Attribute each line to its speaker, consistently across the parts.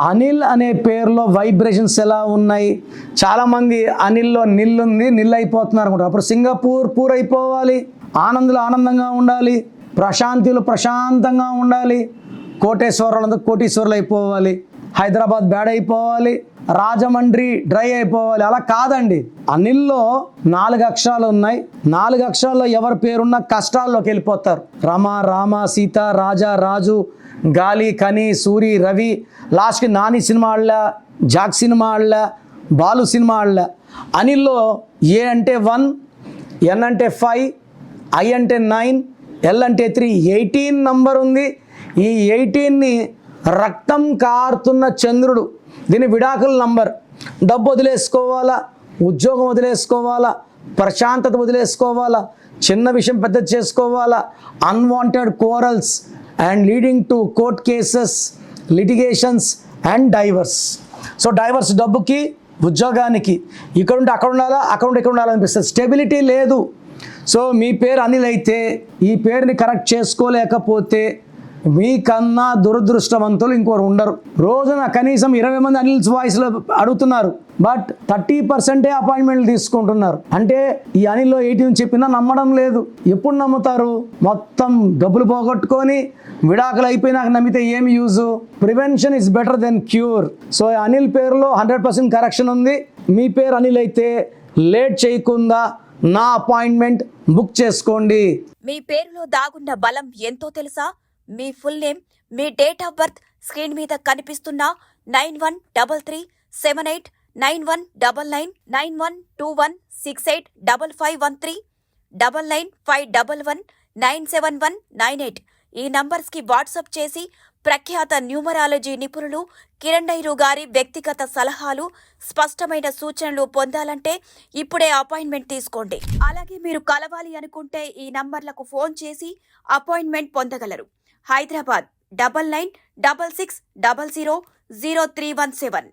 Speaker 1: అనిల్ అనే పేరులో వైబ్రేషన్స్ ఎలా ఉన్నాయి? చాలామంది అనిల్లో నిల్లుంది, నిల్ అయిపోతున్నారు అనుకుంటారు. అప్పుడు సింగపూర్ పూర్ అయిపోవాలి, ఆనందులు ఆనందంగా ఉండాలి, ప్రశాంతిలు ప్రశాంతంగా ఉండాలి, కోటేశ్వరులందరూ కోటీశ్వరులు అయిపోవాలి, హైదరాబాద్ బ్యాడ్ అయిపోవాలి, రాజమండ్రి డ్రై అయిపోవాలి. అలా కాదండి. అనిల్లో 4 అక్షరాలు ఉన్నాయి. 4 అక్షరాల్లో ఎవరి పేరున్నా కష్టాల్లోకి వెళ్ళిపోతారు. రమ, రామ, సీత, రాజా, రాజు, గాలి, కని, సూరి, రవి, లాస్ట్కి నాని సినిమా ఆడలా, జాక్ సినిమా ఆడలా, బాలు సినిమా ఆడలా. అనిల్లో ఏ అంటే 1, ఎన్ అంటే 5, ఐ అంటే 9, ఎల్ అంటే 3, 18 నంబర్ ఉంది. ఈ 18ని రక్తం కారుతున్న చంద్రుడు. దీని విడాకుల నంబర్. డబ్బు వదిలేసుకోవాలా, ఉద్యోగం వదిలేసుకోవాలా, ప్రశాంతత వదిలేసుకోవాలా, చిన్న విషయం పెద్ద చేసుకోవాలా, unwanted corals and leading to court cases, litigations and diverse. So divorce డబ్బుకి, ఉద్యోగానికి. ఇక్కడ ఉంటే అక్కడ ఉండాలా, అక్కడ ఉంటే ఇక్కడ ఉండాలనిపిస్తుంది. స్టెబిలిటీ లేదు. సో మీ పేరు అనిల్ అయితే ఈ పేరుని కరెక్ట్ చేసుకోలేకపోతే మీకన్నా దురదృష్టవంతులు ఇంకోరు ఉండరు. రోజున కనీసం 20 మంది అనిల్స్ వాయిస్లో అడుగుతున్నారు, బట్ 30% అపాయింట్మెంట్లు తీసుకుంటున్నారు. అంటే ఈ అనిల్లో 18 చెప్పినా నమ్మడం లేదు. ఎప్పుడు నమ్ముతారు? మొత్తం డబ్బులు పోగొట్టుకొని విడాకులు అయిపోయినాక నమ్మితే ఏమి use? Prevention is better than cure. So Anil పేరులో 100% కరెక్షన్ ఉంది. మీ పేరు అనిల్ అయితే లేట్ చేయకుండా నా అపాయింట్మెంట్ బుక్ చేసుకోండి.
Speaker 2: మీ పేరులో దాగున్న బలం ఎంతో తెలుసా? మీ ఫుల్ నేమ్, మీ డేట్ ఆఫ్ బర్త్ స్క్రీన్ మీద కనిపిస్తున్న 913378 9199 9121685513 995111 97198 ఈ నంబర్స్కి వాట్సాప్ చేసి ప్రఖ్యాత న్యూమరాలజీ నిపుణులు కిరణ్ డైరు గారి వ్యక్తిగత సలహాలు, స్పష్టమైన సూచనలు పొందాలంటే ఇప్పుడే అపాయింట్మెంట్ తీసుకోండి. అలాగే మీరు కలవాలి అనుకుంటే ఈ నంబర్లకు ఫోన్ చేసి అపాయింట్మెంట్ పొందగలరు. హైదరాబాద్ 9966000317,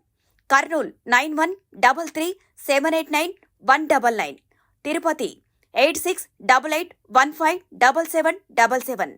Speaker 2: కర్నూల్ 9133789199, తిరుపతి 8688157777.